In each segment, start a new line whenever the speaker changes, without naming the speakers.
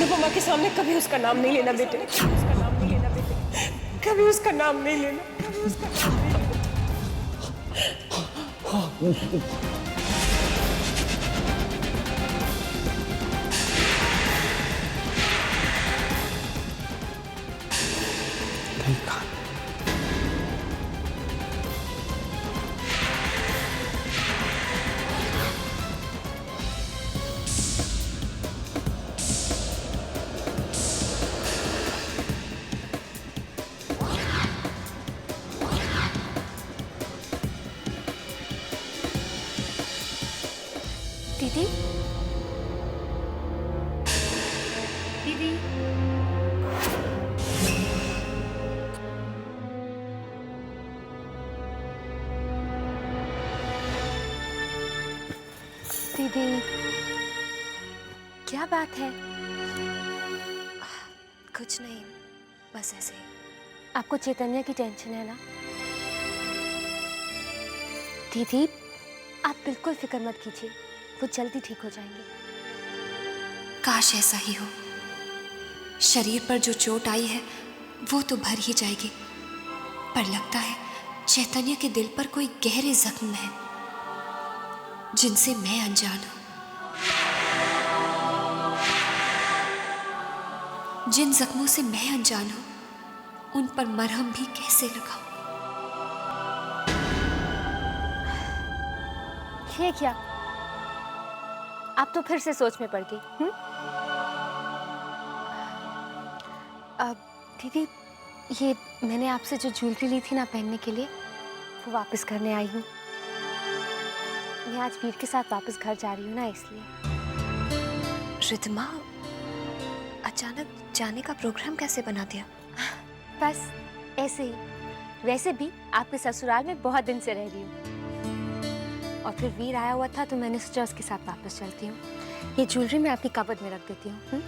अनुपमा के सामने कभी उसका नाम नहीं लेना बेटे, कभी उसका नाम नहीं लेना बेटे, कभी उसका नाम नहीं लेना, कभी उसका नाम नहीं लेना।
दीदी, दीदी, दीदी, क्या बात है?
कुछ नहीं, बस ऐसे ही।
आपको चैतन्य की टेंशन है ना? दीदी, आप बिल्कुल फिक्र मत कीजिए, वो जल्दी ठीक हो जाएंगे।
काश ऐसा ही हो। शरीर पर जो चोट आई है वो तो भर ही जाएगी, पर लगता है चैतन्य के दिल पर कोई गहरे जख्म है जिनसे मैं अनजान हूं। जिन जख्मों से मैं अनजान हूं, उन पर मरहम भी कैसे लगाऊं?
ये क्या? आप तो फिर से सोच में पड़ गई। अब दीदी, ये मैंने आपसे जो ज्वेलरी ली थी ना पहनने के लिए, वो वापस करने आई हूँ। मैं आज वीर के साथ वापस घर जा रही हूँ ना, इसलिए।
रिद्धिमा, अचानक जाने का प्रोग्राम कैसे बना दिया?
बस ऐसे ही। वैसे भी आपके ससुराल में बहुत दिन से रह रही हूँ, और फिर वीर आया हुआ था तो मैंने सोचा उसके साथ वापस चलती हूँ। ये ज्वेलरी मैं आपकी कबर्ड में रख देती हूँ।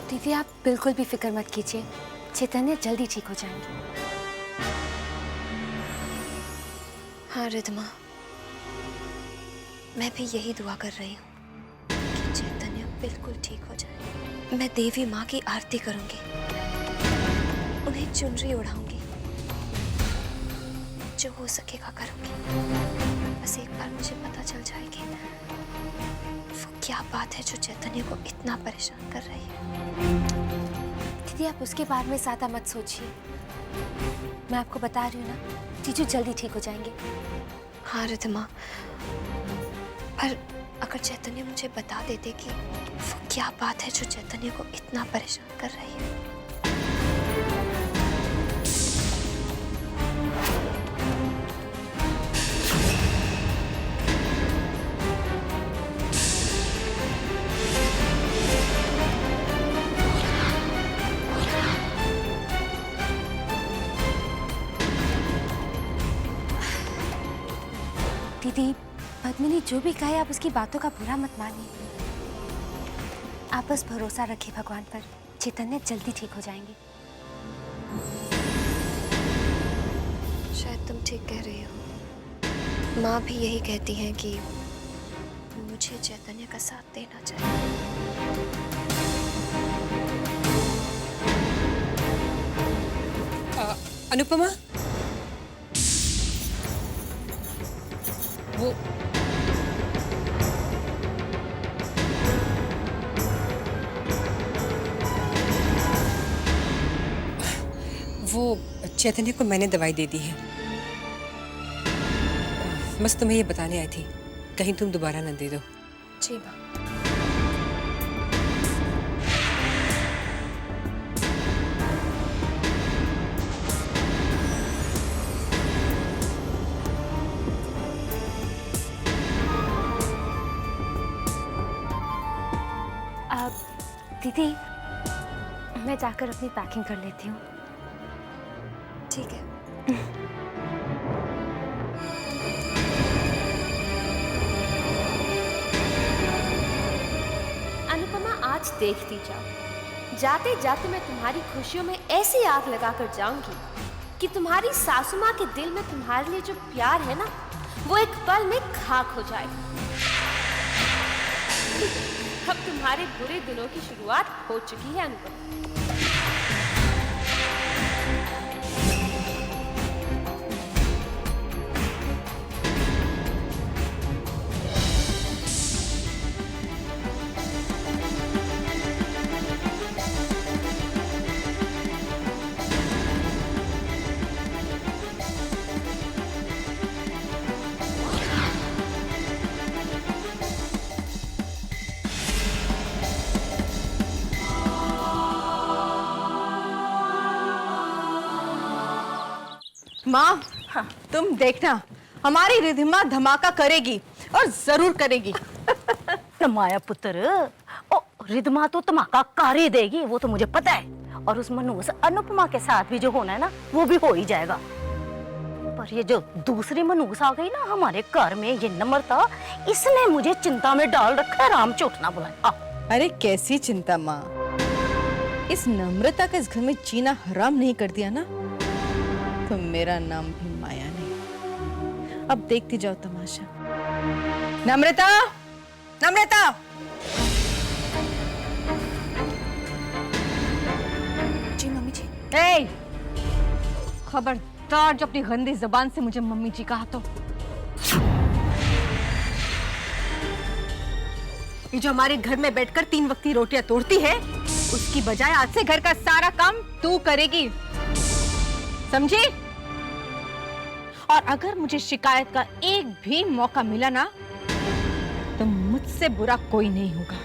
दीदी, आप बिल्कुल भी फिक्र मत कीजिए, चैतन्य जल्दी ठीक हो जाएंगे।
हाँ रिद्धिमा, मैं भी यही दुआ कर रही हूँ कि चैतन्य बिल्कुल ठीक हो जाए। मैं देवी माँ की आरती करूंगी, उन्हें चुनरी उड़ाऊंगी, जो हो सकेगा करूंगी। बस एक बार मुझे पता चल जाएगी वो क्या बात है जो चैतन्य को इतना परेशान कर रही है।
दीदी, आप उसके बारे में ज्यादा मत सोचिए। मैं आपको बता रही हूँ ना, जीजू जल्दी ठीक हो जाएंगे।
हाँ रिद्धिमा, पर अगर चैतन्य मुझे बता देते कि वो क्या बात है जो चैतन्य को इतना परेशान कर रही है।
दीदी, पद्मिनी जो भी कहे आप उसकी बातों का बुरा मत मानिए। आप बस भरोसा रखिए भगवान पर, चैतन्य जल्दी ठीक हो जाएंगे।
शायद तुम ठीक कह रही हो। माँ भी यही कहती हैं कि मुझे चैतन्य का साथ देना चाहिए।
अनुपमा, वो चैतन्य को मैंने दवाई दे दी है। बस तुम्हें ये बताने आई थी, कहीं तुम दोबारा न दे दो।
जी माँ।
दीदी, मैं जाकर अपनी पैकिंग कर लेती हूँ।
ठीक है।
अनुपमा, आज देखती जाओ, जाते जाते मैं तुम्हारी खुशियों में ऐसी आग लगाकर जाऊंगी कि तुम्हारी सासू माँ के दिल में तुम्हारे लिए जो प्यार है ना, वो एक पल में खाक हो जाए। अब तुम्हारे बुरे दिनों की शुरुआत हो चुकी है अनुभव।
माँ, तुम देखना, हमारी रिधिमा धमाका करेगी और जरूर करेगी।
माया पुत्र, ओ रिधमा तो धमाका कर ही देगी, वो तो मुझे पता है। और उस मनहूस अनुपमा के साथ भी जो होना है ना, वो भी हो ही जाएगा। पर ये जो दूसरी मनहूस आ गई ना हमारे घर में, ये नम्रता, इसने मुझे चिंता में डाल रखा है। राम चोटना बुलाया।
अरे कैसी चिंता माँ, इस नम्रता का इस घर में जीना हराम नहीं कर दिया ना, तो मेरा नाम भी माया नहीं। अब देखती जाओ तमाशा। नम्रता, नम्रता,
जी मम्मी जी।
ए, खबरदार जो अपनी गंदी जुबान से मुझे मम्मी जी कहा तो। ये जो हमारे घर में बैठकर 3 वक्त की रोटियां तोड़ती है, उसकी बजाय आज से घर का सारा काम तू करेगी, समझी? और अगर मुझे शिकायत का एक भी मौका मिला ना, तो मुझसे बुरा कोई नहीं होगा।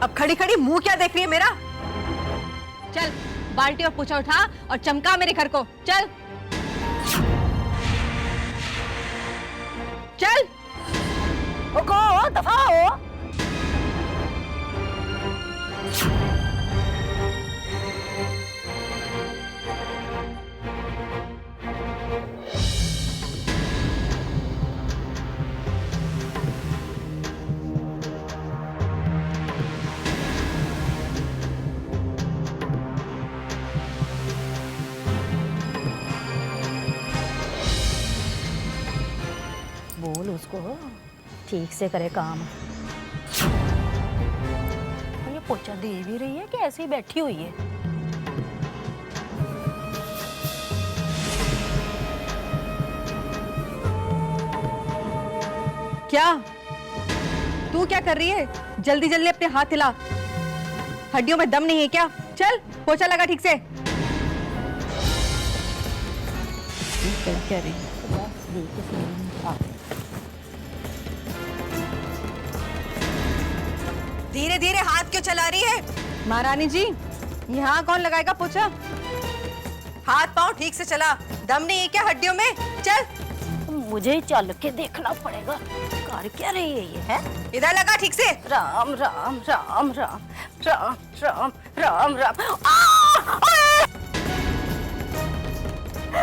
अब खड़ी खड़ी मुंह क्या देख रही है मेरा? चल बाल्टी और पोछा उठा और चमका मेरे घर को। चल चल,
ओ दफा हो। बोल उसको ठीक से करे काम। ये पोछा दे भी रही है कि ऐसे ही बैठी हुई है?
क्या तू क्या कर रही है? जल्दी जल्दी अपने हाथ हिला। हड्डियों में दम नहीं है क्या? चल पोछा लगा ठीक से। क्या रही? धीरे धीरे हाथ क्यों चला रही है? महारानी जी, यहाँ कौन लगाएगा पोछा? हाथ पांव ठीक से चला। दम नहीं है क्या हड्डियों में? चल।
मुझे चल के देखना पड़ेगा। कर क्या रही है ये? है
इधर लगा ठीक से।
राम राम राम राम राम राम राम राम।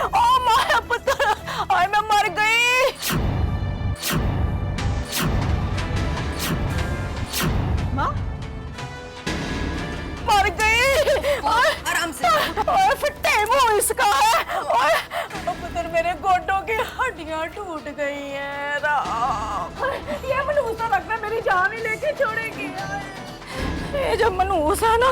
ओ माया पुत्र, आय मैं मर गई।
माँ
मर गई।
आराम से।
ओए फट्टे मुंह इसका है। ओए
पुत्र, मेरे गोडों की हड्डियां टूट गई हैं। राम,
ये मनहूस तो लगता है मेरी जान ही लेके छोड़ेगी। ये जो मनहूस है ना,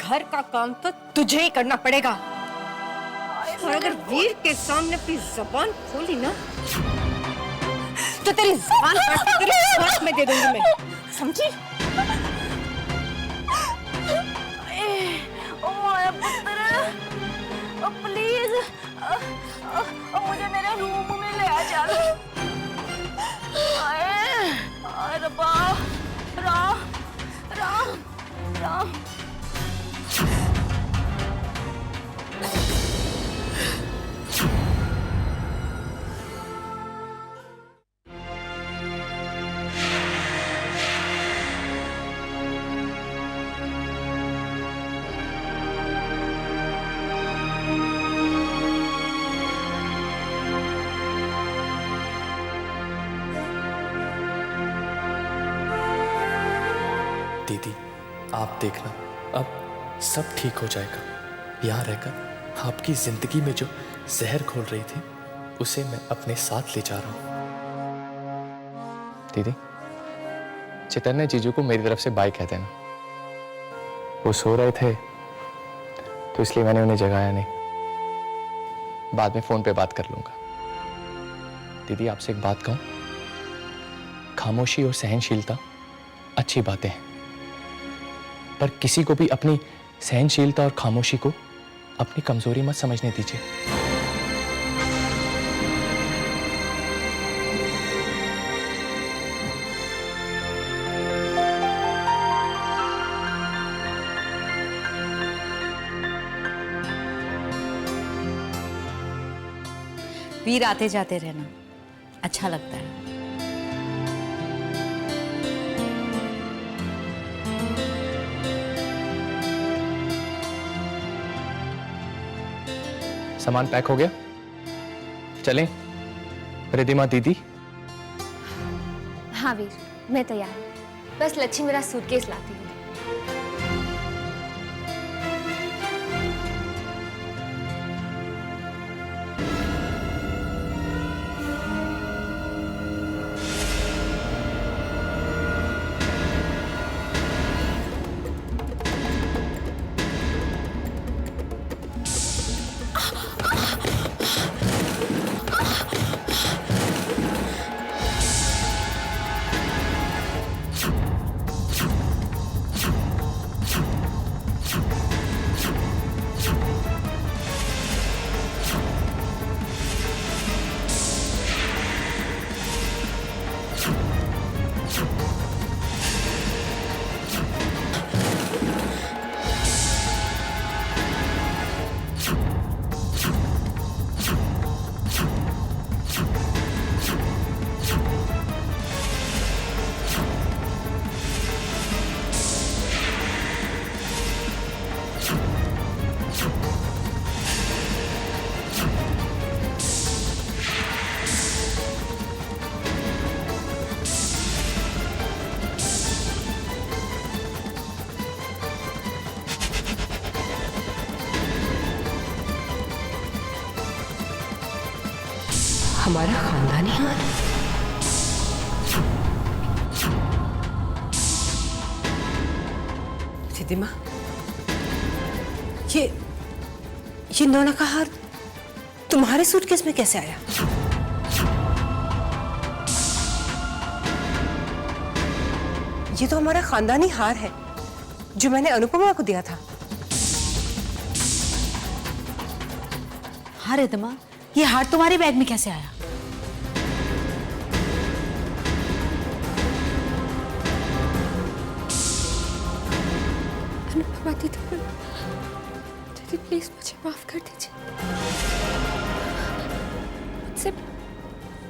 घर का काम तो तुझे ही करना पड़ेगा। और अगर वीर के सामने अपनी जबान खोली ना, तो तेरी जबान काट के तेरे हाथ में दे दूंगी मैं, समझी?
ओ माया पुत्र, प्लीज मुझे मेरे रूम में ले आ। चल आए रब्बा, राम राम राम।
दीदी, आप देखना, अब सब ठीक हो जाएगा। यहाँ रहकर आपकी जिंदगी में जो जहर घोल रही थी उसे मैं अपने साथ ले जा रहा हूँ। दीदी, चैतन्य जीजू को मेरी तरफ से बाय कह देना। वो सो रहे थे तो इसलिए मैंने उन्हें जगाया नहीं। बाद में फोन पे बात कर लूंगा। दीदी, आपसे एक बात कहूं, खामोशी और सहनशीलता अच्छी बातें हैं, पर किसी को भी अपनी सहनशीलता और खामोशी को अपनी कमजोरी मत समझने दीजिए।
वीर, आते जाते रहना, अच्छा लगता है।
सामान पैक हो गया? चलें? रिद्धिमा दीदी?
हाँ वीर, मैं तैयार हूँ। बस लक्ष्मी मेरा सूटकेस लाती है।
हमारा खानदानी हार। रिद्धिमा, ये नोना का हार तुम्हारे सूटकेस में कैसे आया? ये तो हमारा खानदानी हार है जो मैंने अनुपमा को दिया था।
हाँ रिद्धिमा, ये हार तुम्हारे बैग में कैसे आया?
अनुपमा दीदी, दीदी प्लीज मुझे माफ कर दीजिए।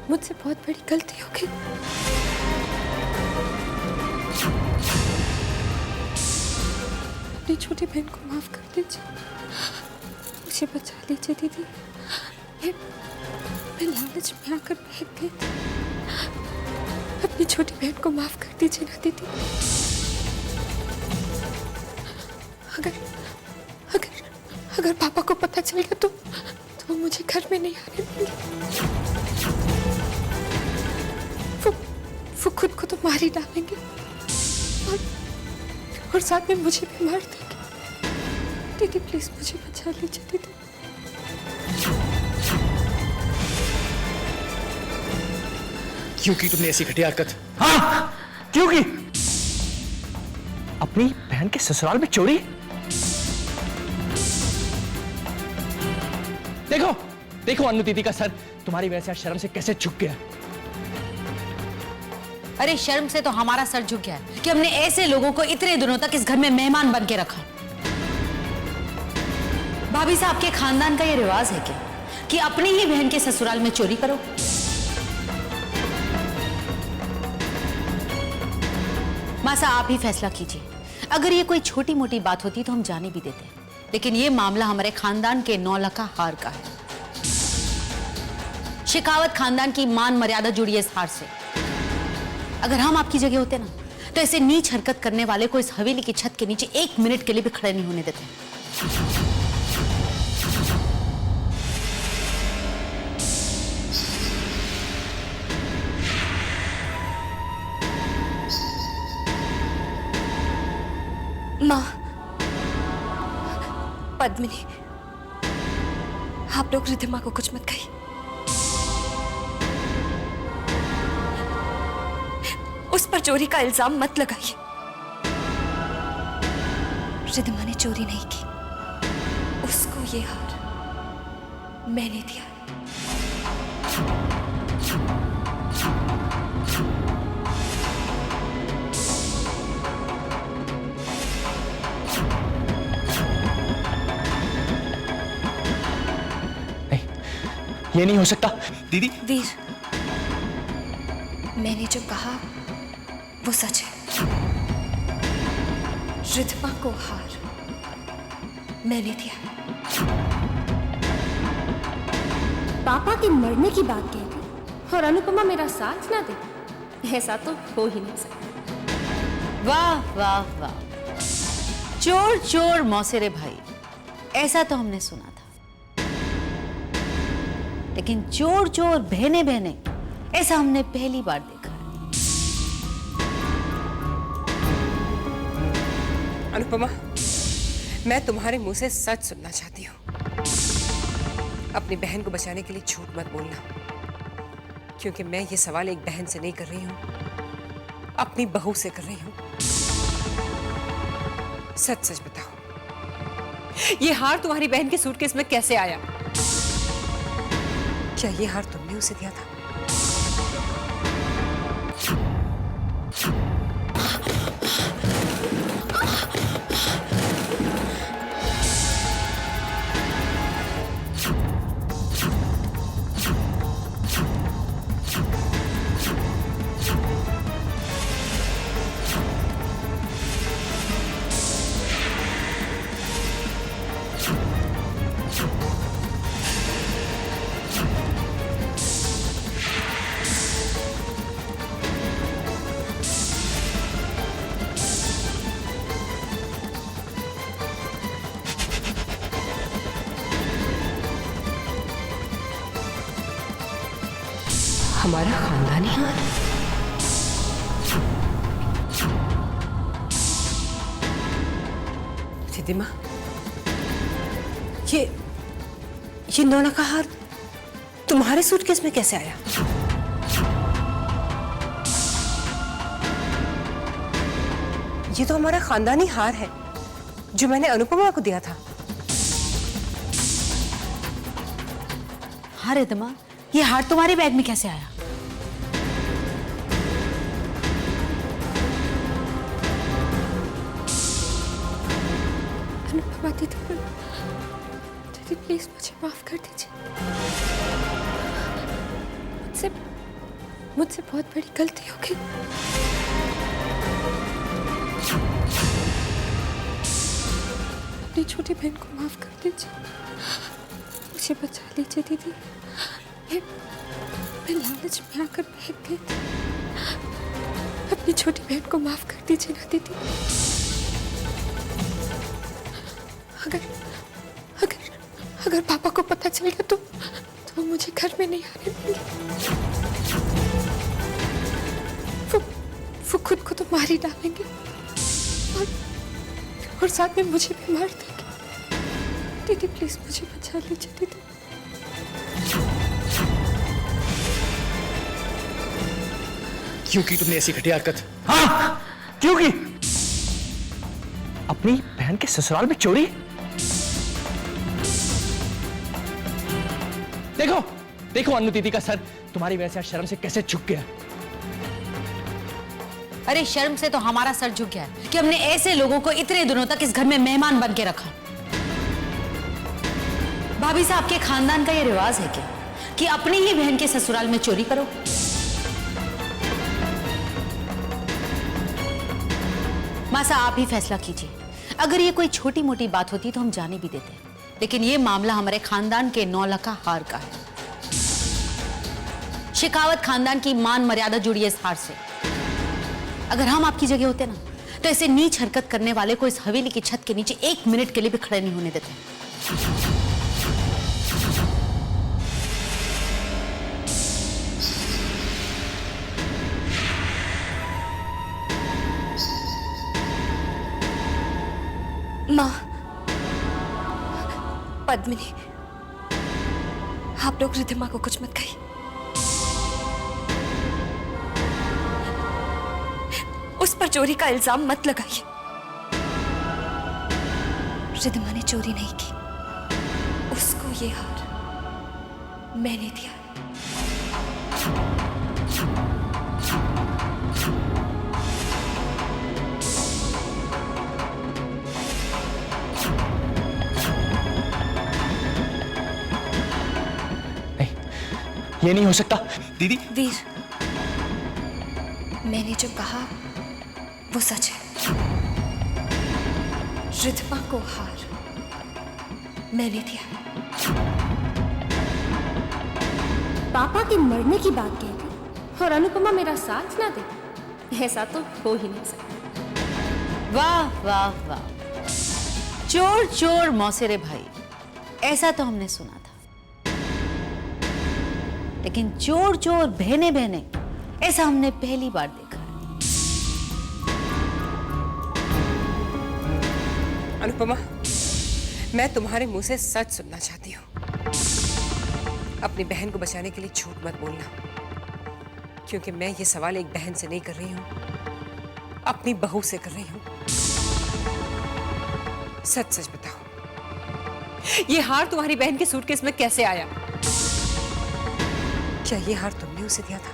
मुझसे बहुत बड़ी गलती हो गई। अपनी छोटी बहन को माफ कर दीजिए। मुझे बचा लीजिए दीदी। मैं लालच में आकर बहक गई थी। अपनी छोटी बहन को माफ कर दीजिए ना दीदी। अगर पापा को पता चल गया तो वो मुझे घर में नहीं आने देंगे। वो खुद को तो मार ही डालेंगे और साथ में मुझे भी मार देंगे। दीदी प्लीज मुझे बचा लीजिए दीदी।
क्यों की तुमने ऐसी घटिया हरकत? हाँ, क्यों की? अपनी बहन के ससुराल में चोरी? देखो देखो अनु दीदी का सर तुम्हारी वजह से शर्म से कैसे झुक गया।
अरे शर्म से तो हमारा सर झुक गया है कि हमने ऐसे लोगों को इतने दिनों तक इस घर में मेहमान बन के रखा। भाभी साहब के खानदान का ये रिवाज है क्या कि अपनी ही बहन के ससुराल में चोरी करो? मासा आप ही फैसला कीजिए। अगर ये कोई छोटी मोटी बात होती तो हम जाने भी देते, लेकिन ये मामला हमारे खानदान के 9 लाख हार का है। शिकावत खानदान की मान मर्यादा जुड़ी है इस हार से। अगर हम आपकी जगह होते ना तो ऐसे नीच हरकत करने वाले को इस हवेली की छत के नीचे 1 मिनट के लिए भी खड़े नहीं होने देते।
माँ, पद्मिनी, आप लोग रिद्धिमा को कुछ मत कहिए। उस पर चोरी का इल्जाम मत लगाइए। रिद्धिमा ने चोरी नहीं की, उसको ये हार मैंने दिया।
ये नहीं हो सकता दीदी।
वीर, मैंने जो कहा वो सच है। रिद्धिमा को हार मैंने दिया।
पापा के मरने की बात कह दी और अनुपमा मेरा साथ ना दे, ऐसा तो हो ही नहीं सकता।
वाह वाह वाह, चोर चोर मौसेरे भाई, ऐसा तो हमने सुना था, लेकिन चोर चोर बहने बहने ऐसा हमने पहली बार देखा है।
अनुपमा, मैं तुम्हारे मुंह से सच सुनना चाहती हूँ। अपनी बहन को बचाने के लिए झूठ मत बोलना, क्योंकि मैं ये सवाल एक बहन से नहीं कर रही हूँ, अपनी बहू से कर रही हूँ। सच सच बताओ, ये हार तुम्हारी बहन के सूटकेस में कैसे आया? क्या ये हार तुमने उसे दिया था? हमारा खानदानी हार? रिद्धिमा, ये नोना का हार तुम्हारे सूटकेस में कैसे आया? ये तो हमारा खानदानी हार है जो मैंने अनुपमा को दिया था।
हाँ रिद्धिमा, ये हार तुम्हारे बैग में कैसे आया?
अनुपमा दीदी, दीदी प्लीज मुझे माफ कर दीजिए। मुझसे बहुत बड़ी गलती हो गई। अपनी छोटी बहन को माफ कर दीजिए, मुझे बचा लीजिए दीदी। मैं लालच में आकर बहक गई थी। अपनी छोटी बहन को माफ कर दीजिए ना दीदी। अगर अगर अगर पापा को पता चल गया तो मुझे घर में नहीं आने देंगे। वो खुद को तो मार ही डालेंगे और साथ में मुझे भी मार देंगे। दीदी प्लीज मुझे बचा लीजिए दीदी।
क्यों की तुमने ऐसी घटिया हरकत? हाँ, क्यों की? अपनी बहन के ससुराल में चोरी? देखो देखो अनु दीदी का सर तुम्हारी वजह से शर्म से कैसे झुक गया।
अरे शर्म से तो हमारा सर झुक गया है कि हमने ऐसे लोगों को इतने दिनों तक इस घर में मेहमान बन के रखा। भाभी साहब के खानदान का ये रिवाज है क्या कि अपनी ही बहन के ससुराल में चोरी करो? मासा आप ही फैसला कीजिए। अगर ये कोई छोटी मोटी बात होती तो हम जाने भी देते, लेकिन ये मामला हमारे खानदान के 9 लाख हार का है। शिकावत खानदान की मान मर्यादा जुड़ी है इस हार से। अगर हम आपकी जगह होते ना तो ऐसे नीच हरकत करने वाले को इस हवेली की छत के नीचे 1 मिनट के लिए भी खड़े नहीं होने देते।
माँ, पद्मिनी, आप लोग रिद्धिमा को कुछ मत कहिए। उस पर चोरी का इल्जाम मत लगाइए। रिद्धिमा ने चोरी नहीं की, उसको ये हार मैंने दिया।
ये नहीं हो सकता दीदी।
वीर, मैंने जो कहा वो सच है। रिद्धिमा को हार मैंने दिया।
पापा के मरने की बात कह दी और अनुपमा मेरा साथ ना दे, ऐसा तो हो ही नहीं सकता।
वाह वाह वाह, चोर चोर मौसेरे भाई, ऐसा तो हमने सुना था, लेकिन चोर चोर बहने बहने ऐसा हमने पहली बार देखा है।
अनुपमा, मैं तुम्हारे मुंह से सच सुनना चाहती हूँ। अपनी बहन को बचाने के लिए झूठ मत बोलना, क्योंकि मैं ये सवाल एक बहन से नहीं कर रही हूँ, अपनी बहू से कर रही हूँ। सच सच बताओ, ये हार तुम्हारी बहन के सूटकेस में कैसे आया? क्या ये हार तुमने उसे दिया था?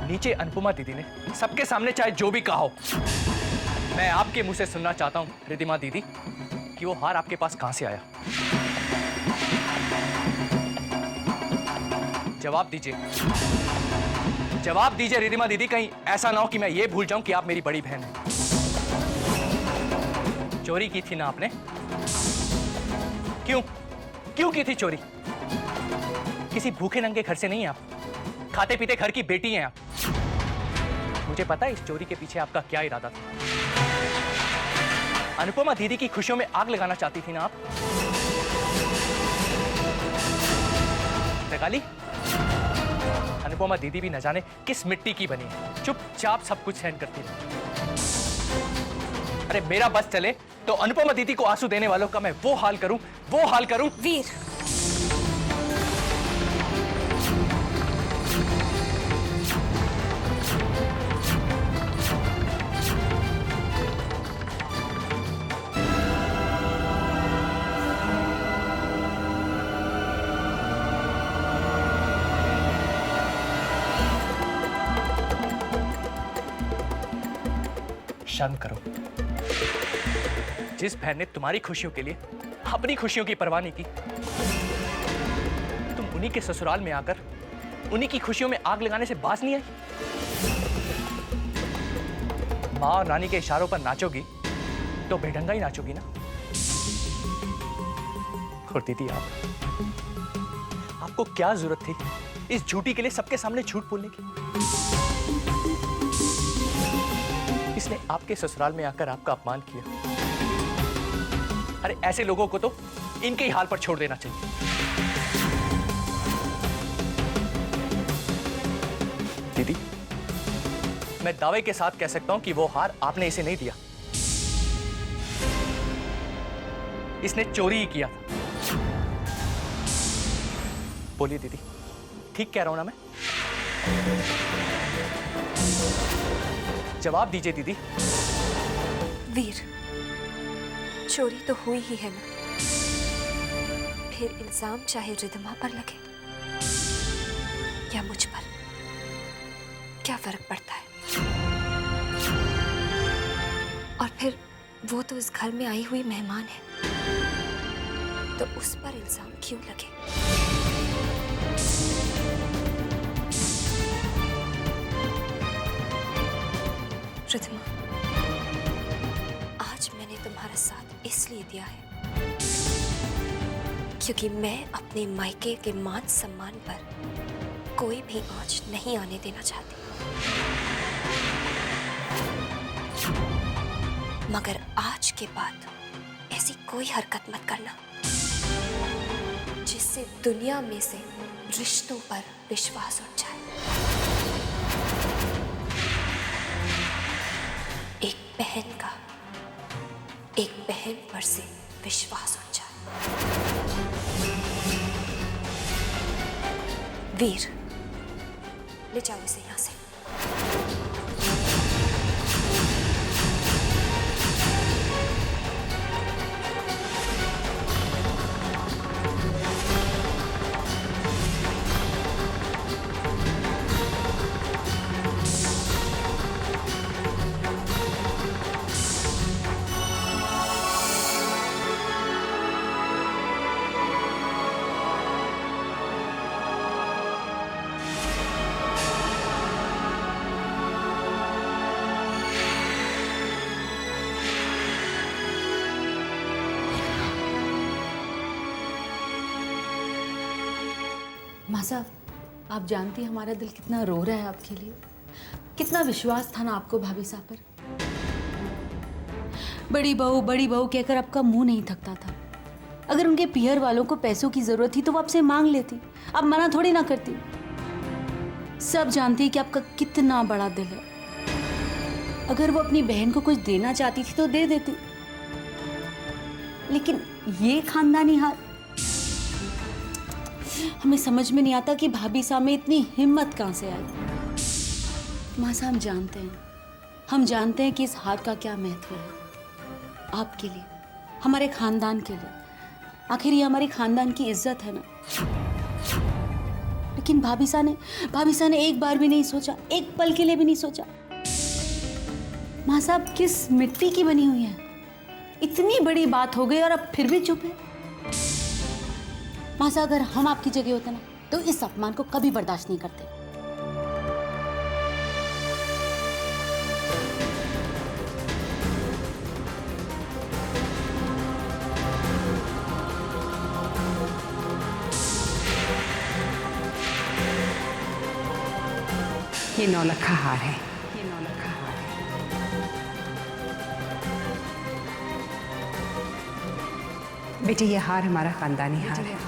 नीचे अनुपमा दीदी ने सबके सामने चाहे जो भी कहा हो, मैं आपके मुंह से सुनना चाहता हूं रिद्धिमा दीदी कि वो हार आपके पास कहां से आया। जवाब दीजिए, जवाब दीजिए रिद्धिमा दीदी। कहीं ऐसा ना हो कि मैं ये भूल जाऊं कि आप मेरी बड़ी बहन हैं। चोरी की थी ना आपने? क्यों की थी चोरी? किसी भूखे नंगे घर से नहीं है आप, खाते पीते घर की बेटी हैं आप। मुझे पता है इस चोरी के पीछे आपका क्या इरादा था। अनुपमा दीदी की खुशियों में आग लगाना चाहती थी ना आप? गाली, अनुपमा दीदी भी न जाने किस मिट्टी की बनी है, चुपचाप सब कुछ सहन करती है। अरे मेरा बस चले तो अनुपमा दीदी को आंसू देने वालों का मैं वो हाल करूं।
वीर,
शर्म करो। जिस बहन ने तुम्हारी खुशियों के लिए अपनी खुशियों की परवाह नहीं की, तुम उन्हीं के ससुराल में आकर उन्हीं की खुशियों में आग लगाने से बाज नहीं आई। माँ और रानी के इशारों पर नाचोगी तो बेढंगा ही नाचोगी ना। और दीदी, आपको क्या जरूरत थी इस झूठी के लिए सबके सामने झूठ बोलने की? इसने आपके ससुराल में आकर आपका अपमान किया। अरे ऐसे लोगों को तो इनके ही हाल पर छोड़ देना चाहिए। दीदी, मैं दावे के साथ कह सकता हूं कि वो हार आपने इसे नहीं दिया, इसने चोरी ही किया था। बोलिए दीदी, ठीक कह रहा हूं ना मैं? जवाब दीजिए दीदी।
वीर, चोरी तो हुई ही है ना, फिर इल्जाम चाहे रिद्धिमा पर लगे या मुझ पर, क्या फर्क पड़ता है? और फिर वो तो इस घर में आई हुई मेहमान है, तो उस पर इल्जाम क्यों लगे? रिद्धिमा, तुम्हारा साथ इसलिए दिया है क्योंकि मैं अपने मायके के मान सम्मान पर कोई भी आंच नहीं आने देना चाहती। मगर आज के बाद ऐसी कोई हरकत मत करना जिससे दुनिया में से रिश्तों पर विश्वास उठ जाए। एक बहन पर से विश्वास उठ जाए। वीर, ले जाओ इसे यहां से।
माँ साहब, आप जानती हैं हमारा दिल कितना रो रहा है आपके लिए। कितना विश्वास था ना आपको भाभी साहब पर। बड़ी बहू कहकर आपका मुंह नहीं थकता था। अगर उनके पियर वालों को पैसों की जरूरत थी तो वो आपसे मांग लेती, आप मना थोड़ी ना करती। सब जानती है कि आपका कितना बड़ा दिल है। अगर वो अपनी बहन को कुछ देना चाहती थी तो दे देती, लेकिन ये खानदानी हाल, हमें समझ में नहीं आता कि भाभी साहब में इतनी हिम्मत कहां से आई। माँ साहब हम जानते हैं कि इस हार का क्या महत्व है आपके लिए, हमारे खानदान के लिए। आखिर ये हमारे खानदान की इज्जत है ना। लेकिन भाभी साहब ने एक बार भी नहीं सोचा, एक पल के लिए भी नहीं सोचा। माँ साहब किस मिट्टी की बनी हुई है, इतनी बड़ी बात हो गई और अब फिर भी चुप है। माँ साहब अगर हम आपकी जगह होते ना तो इस अपमान को कभी बर्दाश्त नहीं करते।
ये 9 लाख का हार है, ये 9 लाख का हार है। बेटी, ये हार हमारा खानदानी हार है।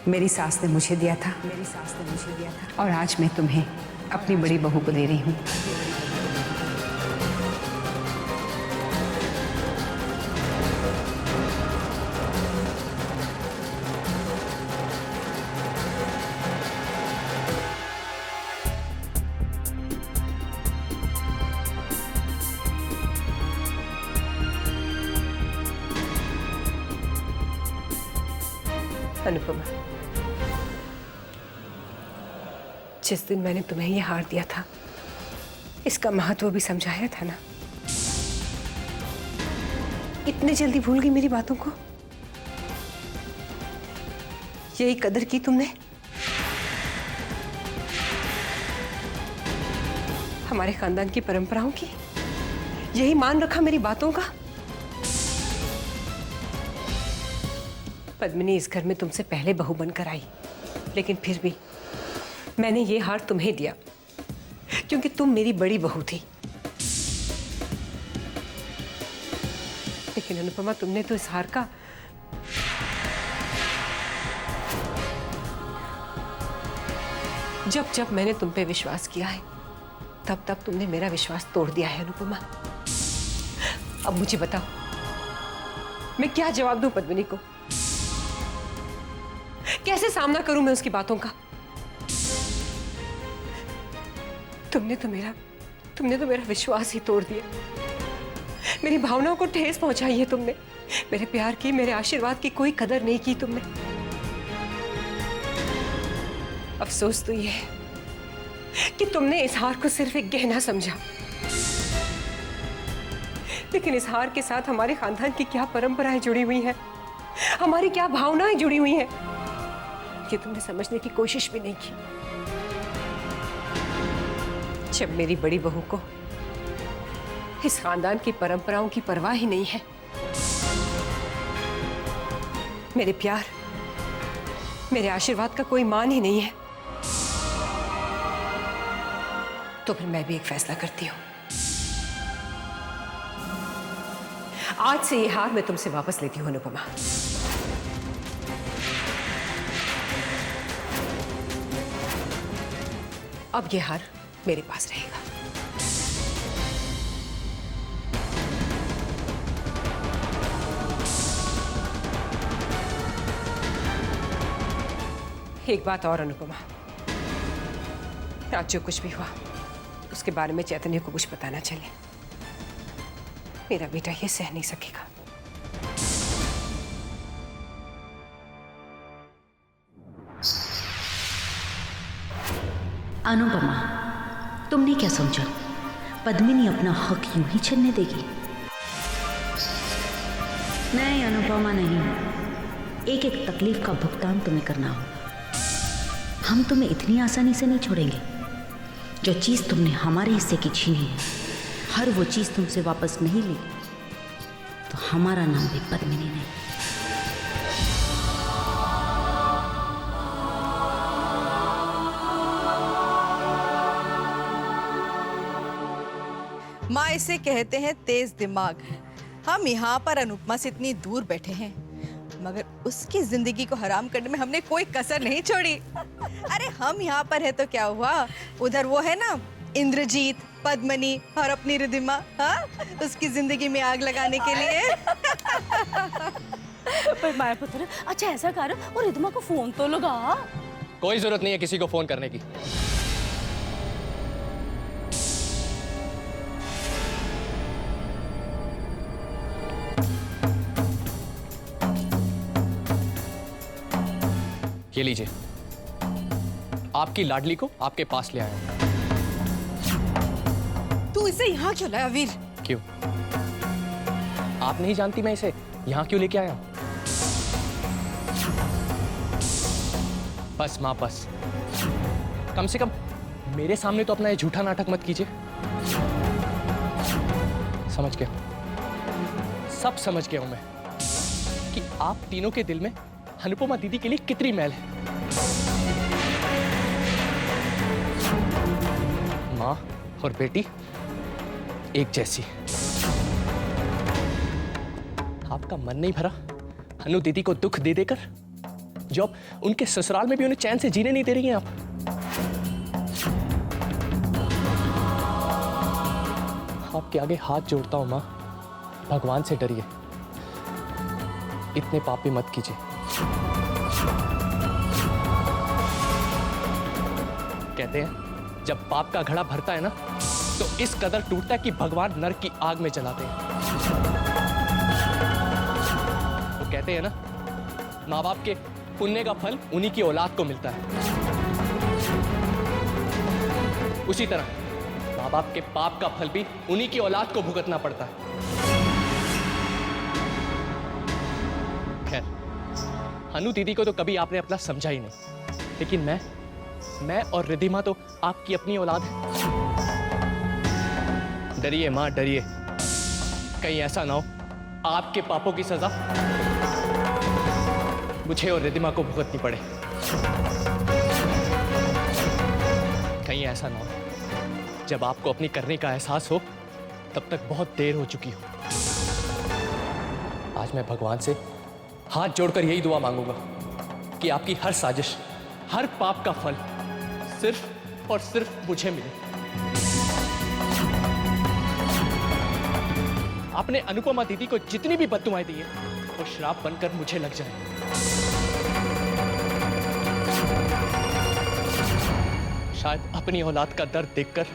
मेरी सास ने मुझे दिया था, और आज मैं तुम्हें अपनी बड़ी बहू को दे रही हूँ। अनुपमा, जिस दिन मैंने तुम्हें ये हार दिया था, इसका महत्व भी समझाया था ना। इतने जल्दी भूल गई मेरी बातों को? यही कदर की तुमने? हमारे खानदान की परंपराओं की यही मान रखा मेरी बातों का? पद्मिनी इस घर में तुमसे पहले बहू बनकर आई, लेकिन फिर भी मैंने ये हार तुम्हें दिया क्योंकि तुम मेरी बड़ी बहू थी। लेकिन अनुपमा, तुमने तो इस हार का जब मैंने तुम पे विश्वास किया है तब तुमने मेरा विश्वास तोड़ दिया है अनुपमा। अब मुझे बताओ, मैं क्या जवाब दूं पद्मिनी को? कैसे सामना करूं मैं उसकी बातों का? तुमने तो मेरा विश्वास ही तोड़ दिया। मेरी भावनाओं को ठेस पहुंचाई है तुमने। मेरे प्यार की, मेरे आशीर्वाद की कोई कदर नहीं की तुमने। अफसोस तो ये है कि तुमने इस हार को सिर्फ एक गहना समझा, लेकिन इस हार के साथ हमारे खानदान की क्या परंपराएं जुड़ी हुई हैं, हमारी क्या भावनाएं जुड़ी हुई हैं, ये तुमने समझने की कोशिश भी नहीं की। जब मेरी बड़ी बहू को इस खानदान की परंपराओं की परवाह ही नहीं है। मेरे प्यार, मेरे आशीर्वाद का कोई मान ही नहीं है। तो फिर मैं भी एक फैसला करती हूं। आज से ये हार मैं तुमसे वापस लेती हूं अनुपमा। अब ये हार मेरे पास रहेगा। एक बात और अनुपमा, आज जो कुछ भी हुआ उसके बारे में चैतन्य को कुछ पता ना चले। मेरा बेटा ये सह नहीं सकेगा।
अनुपमा, तुमने क्या समझा? पद्मिनी अपना हक यूं ही छीनने देगी? नहीं अनुपमा, नहीं। एक एक तकलीफ का भुगतान तुम्हें करना होगा। हम तुम्हें इतनी आसानी से नहीं छोड़ेंगे। जो चीज़ तुमने हमारे हिस्से की छीनी है, हर वो चीज़ तुमसे वापस नहीं ली तो हमारा नाम भी पद्मिनी नहीं।
माँ इसे कहते हैं तेज दिमाग। हम यहाँ पर अनुपमा से इतनी दूर बैठे हैं, मगर उसकी जिंदगी को हराम करने में हमने कोई कसर नहीं छोड़ी। अरे हम यहाँ पर है तो क्या हुआ, उधर वो है ना इंद्रजीत, पद्मिनी और अपनी रिद्धिमा, हाँ, उसकी जिंदगी में आग लगाने के लिए।
पर माया पुत्र, अच्छा ऐसा कर और रिद्धिमा को फोन तो लगा।
कोई जरूरत नहीं है किसी को फोन करने की। ये लीजिए, आपकी लाडली को आपके पास ले आया।
तू इसे यहाँ क्यों लाया वीर?
क्यों? आप नहीं जानती मैं इसे यहाँ क्यों लेके आया? बस माँ बस, कम से कम मेरे सामने तो अपना ये झूठा नाटक मत कीजिए। समझ गया, सब समझ गया हूं मैं कि आप तीनों के दिल में अनुपमा दीदी के लिए कितनी मैल है। माँ और बेटी एक जैसी। आपका मन नहीं भरा अनु दीदी को दुख दे देकर, जो अब उनके ससुराल में भी उन्हें चैन से जीने नहीं दे रही हैं आप। आपके आगे हाथ जोड़ता हूं माँ, भगवान से डरिए, इतने पाप भी मत कीजिए। कहते हैं जब पाप का घड़ा भरता है ना, तो इस कदर टूटता है कि भगवान नरक की आग में जलाते हैं। तो कहते हैं ना, माँ बाप के पुण्य का फल उन्हीं की औलाद को मिलता है। उसी तरह माँ बाप के पाप का फल भी उन्हीं की औलाद को भुगतना पड़ता है। खैर, अनु दीदी को तो कभी आपने अपना समझा ही नहीं, लेकिन मैं और रिद्धिमा तो आपकी अपनी औलाद है। डरिए माँ डरिए, कहीं ऐसा ना हो आपके पापों की सजा मुझे और रिद्धिमा को भुगतनी पड़े। कहीं ऐसा ना हो जब आपको अपनी करने का एहसास हो तब तक बहुत देर हो चुकी हो। आज मैं भगवान से हाथ जोड़कर यही दुआ मांगूंगा कि आपकी हर साजिश, हर पाप का फल सिर्फ और सिर्फ मुझे मिले। आपने अनुपमा दीदी को जितनी भी बददुआएं दी है, वो श्राप बनकर मुझे लग जाए। शायद अपनी औलाद का दर्द देखकर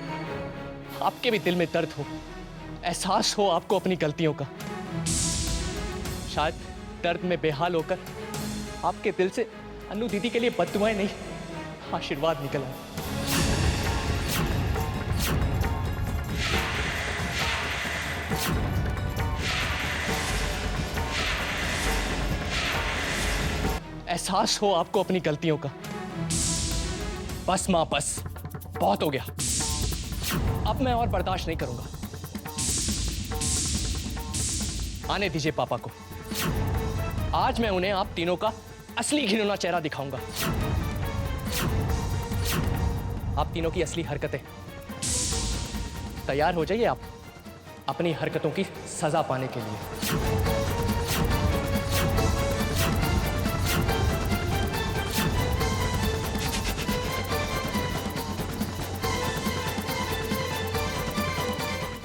आपके भी दिल में दर्द हो, एहसास हो आपको अपनी गलतियों का। शायद दर्द में बेहाल होकर आपके दिल से अनु दीदी के लिए बददुआएं नहीं, आशीर्वाद निकल आए। एहसास हो आपको अपनी गलतियों का। बस मां बस, बहुत हो गया। अब मैं और बर्दाश्त नहीं करूंगा। आने दीजिए पापा को। आज मैं उन्हें आप तीनों का असली घिनौना चेहरा दिखाऊंगा। आप तीनों की असली हरकतें। तैयार हो जाइए आप अपनी हरकतों की सजा पाने के लिए।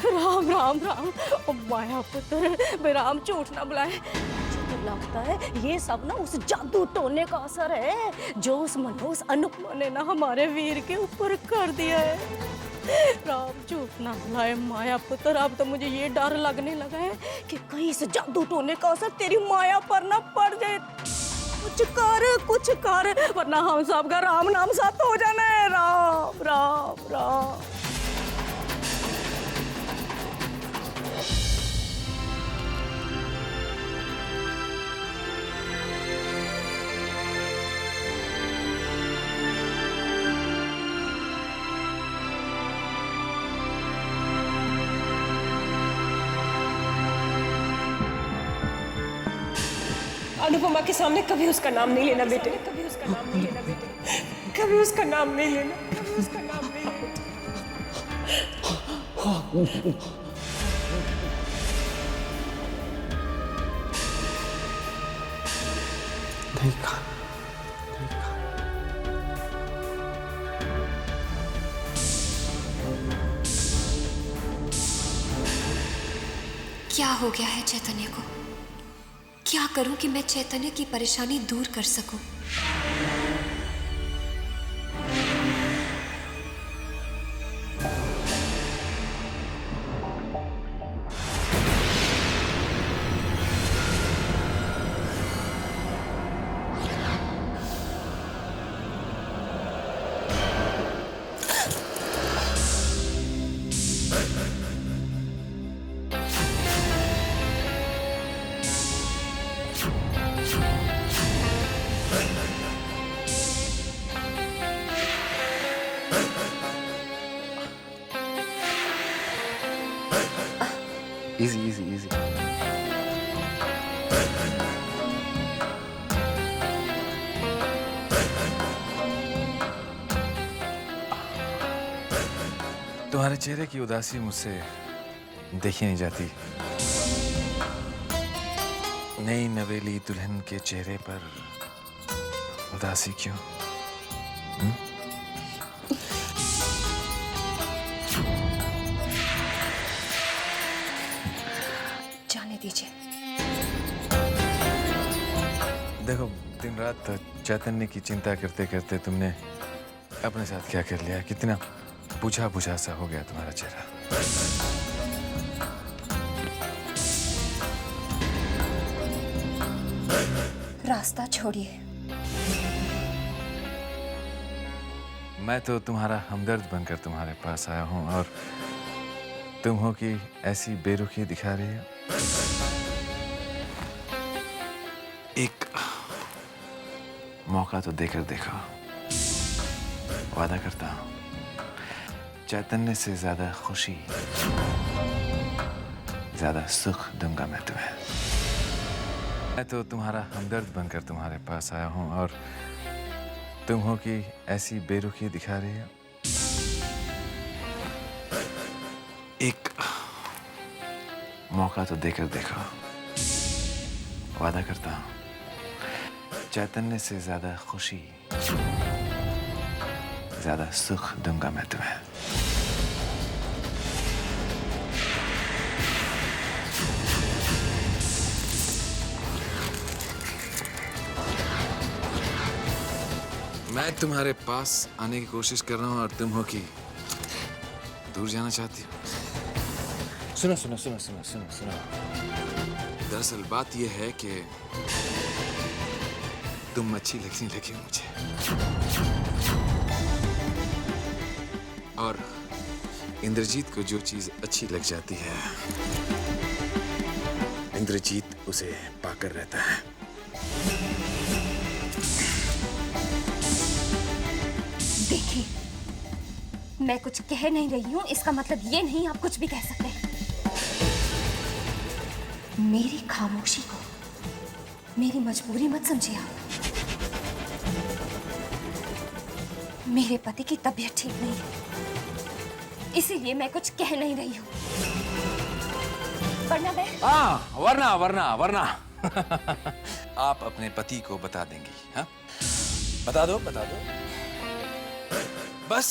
राम राम राम। ओ माया पुत्र, राम झूठ ना बुलाए। मुझे तो लगता है ये सब ना उस जादू टोने का असर है जो उस मनोज अनुपमा ने ना हमारे वीर के ऊपर कर दिया है। राम झूठ ना बुलाए माया पुत्र। अब तो मुझे ये डर लगने लगा है कि कहीं इस जादू टोने का असर तेरी माया पर ना पड़ जाए। कुछ कर वरना हम सब का राम नाम साथ हो जाना है। राम राम राम।
अनुपमा के सामने कभी उसका नाम नहीं लेना बेटे, कभी उसका नाम नहीं लेना बेटे, कभी उसका नाम नहीं लेना, कभी उसका नाम नहीं लेना।
क्या हो गया है चैतन्य को? क्या करूं कि मैं चैतन्य की परेशानी दूर कर सकूं?
Easy easy easy.
तुम्हारे चेहरे की उदासी मुझसे देखी नहीं जाती। नई नवेली दुल्हन के चेहरे पर उदासी क्यों?
जाने दीजिए।
देखो, दिन रात चैतन्य की चिंता करते करते तुमने अपने साथ क्या कर लिया? कितना बुझा बुझा सा हो गया तुम्हारा चेहरा।
रास्ता छोड़िए।
मैं तो तुम्हारा हमदर्द बनकर तुम्हारे पास आया हूं और तुम हो कि ऐसी बेरुखी दिखा रही हो। एक मौका तो देकर देखो। वादा करता हूं, चैतन्य से ज्यादा खुशी, ज्यादा सुख दूंगा मैं तुम्हें। मैं तो तुम्हारा हमदर्द बनकर तुम्हारे पास आया हूं और तुम हो कि ऐसी बेरुखी दिखा रही हो। एक मौका तो देकर देखो। वादा करता हूं, चैतन्य से ज्यादा खुशी, ज्यादा सुख दूंगा मैं तुम्हें। मैं तुम्हारे पास आने की कोशिश कर रहा हूं और तुम हो कि दूर जाना चाहती हो। सुनो सुनो सुनो सुनो सुनो सुनो। दरअसल बात यह है कि तुम अच्छी लगने लगी हो मुझे, और इंद्रजीत को जो चीज अच्छी लग जाती है, इंद्रजीत उसे पाकर रहता है।
देखिए, मैं कुछ कह नहीं रही हूँ, इसका मतलब ये नहीं आप कुछ भी कह सकते हैं।
मेरी खामोशी को मेरी मजबूरी मत समझिए आप। मेरे पति की तबीयत ठीक नहीं है, इसीलिए मैं कुछ कह नहीं रही हूँ। वरना मैं
वरना वरना वरना आप अपने पति को बता देंगी। हाँ, बता दो बता दो। बस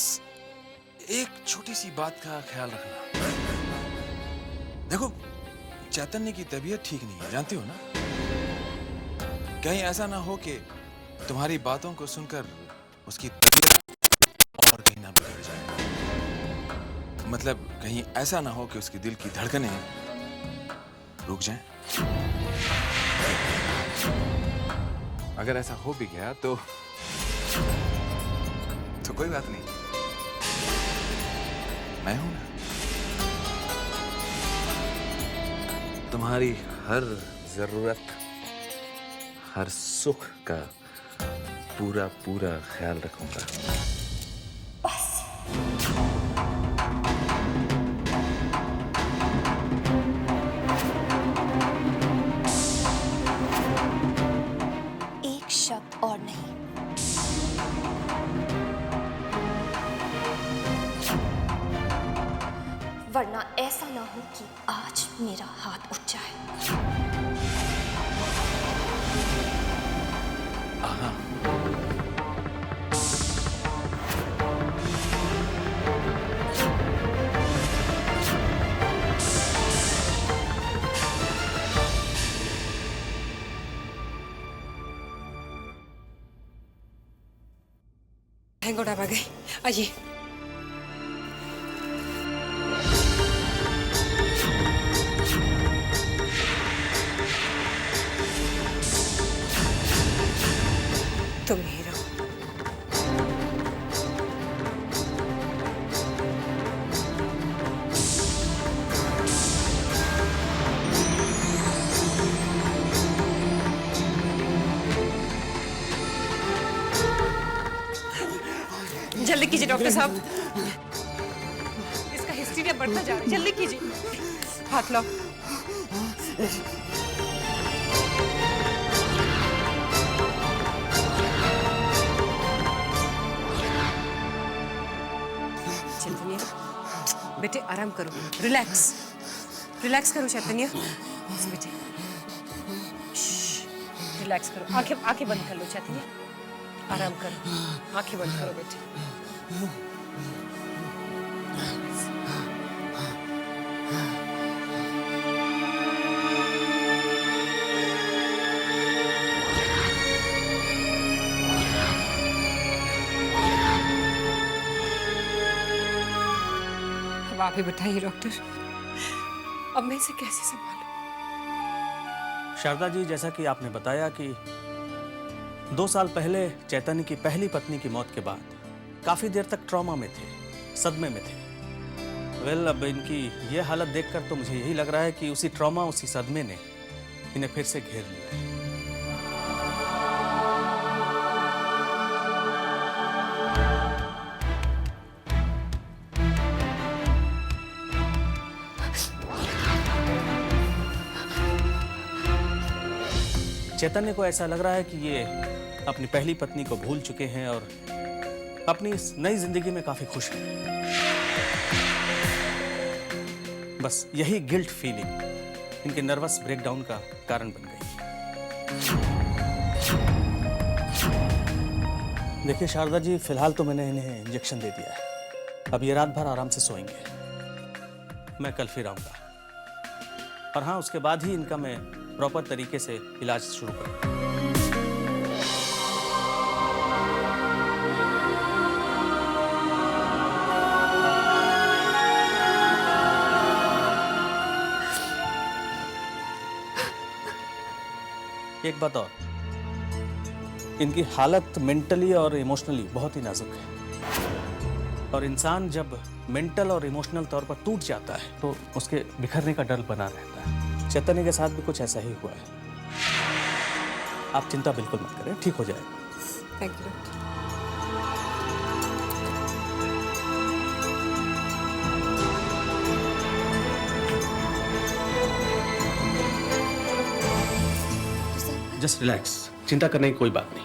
एक छोटी सी बात का ख्याल रखना। देखो, चैतन्य की तबीयत ठीक नहीं है, जानती हो ना। कहीं ऐसा ना हो कि तुम्हारी बातों को सुनकर उसकी तबीयत और कहीं ना बिगड़ जाए। मतलब कहीं ऐसा ना हो कि उसके दिल की धड़कनें रुक जाएं। अगर ऐसा हो भी गया तो कोई बात नहीं, मैं हूं ना। तुम्हारी हर जरूरत, हर सुख का पूरा पूरा ख्याल रखूंगा।
एक शब्द और नहीं। वरना ऐसा ना हो कि आज मेरा हाथ उठ जाए।
हैंगआउट आप आ गए, आइए। तुम ही रहो। जल्दी कीजिए डॉक्टर साहब, इसका हिस्टीरिया बढ़ता जा रहा है, जल्दी कीजिए। हाथ लाओ। चैतन्य, बेटे आराम करो, रिलैक्स रिलैक्स करो चैतन्य। बेटे रिलैक्स करो, आंखें बंद कर लो चैतन्य, आराम करो, आंखें बंद करो बेटे। अब आप ही बताइए डॉक्टर, अब मैं इसे कैसे संभालूं?
शारदा जी, जैसा कि आपने बताया कि 2 साल पहले चैतन्य की पहली पत्नी की मौत के बाद काफी देर तक ट्रॉमा में थे, सदमे में थे। वेल, अब इनकी ये हालत देखकर तो मुझे यही लग रहा है कि उसी ट्रॉमा, उसी सदमे ने इन्हें फिर से घेर लिया है। चैतन्य को ऐसा लग रहा है कि ये अपनी पहली पत्नी को भूल चुके हैं और अपनी इस नई जिंदगी में काफी खुश हैं। बस यही गिल्ट फीलिंग इनके नर्वस ब्रेकडाउन का कारण बन गई। देखिए शारदा जी, फिलहाल तो मैंने इन्हें इंजेक्शन दे दिया है। अब ये रात भर आराम से सोएंगे, मैं कल फिर आऊंगा। और हाँ, उसके बाद ही इनका मैं प्रॉपर तरीके से इलाज शुरू करूंगा। एक बात और, इनकी हालत मेंटली और इमोशनली बहुत ही नाजुक है। और इंसान जब मेंटल और इमोशनल तौर पर टूट जाता है तो उसके बिखरने का डर बना रहता है। चैतन्य के साथ भी कुछ ऐसा ही हुआ है। आप चिंता बिल्कुल मत करें, ठीक हो जाएगा।
Thank you doctor.
Just relax, चिंता करने की कोई बात नहीं।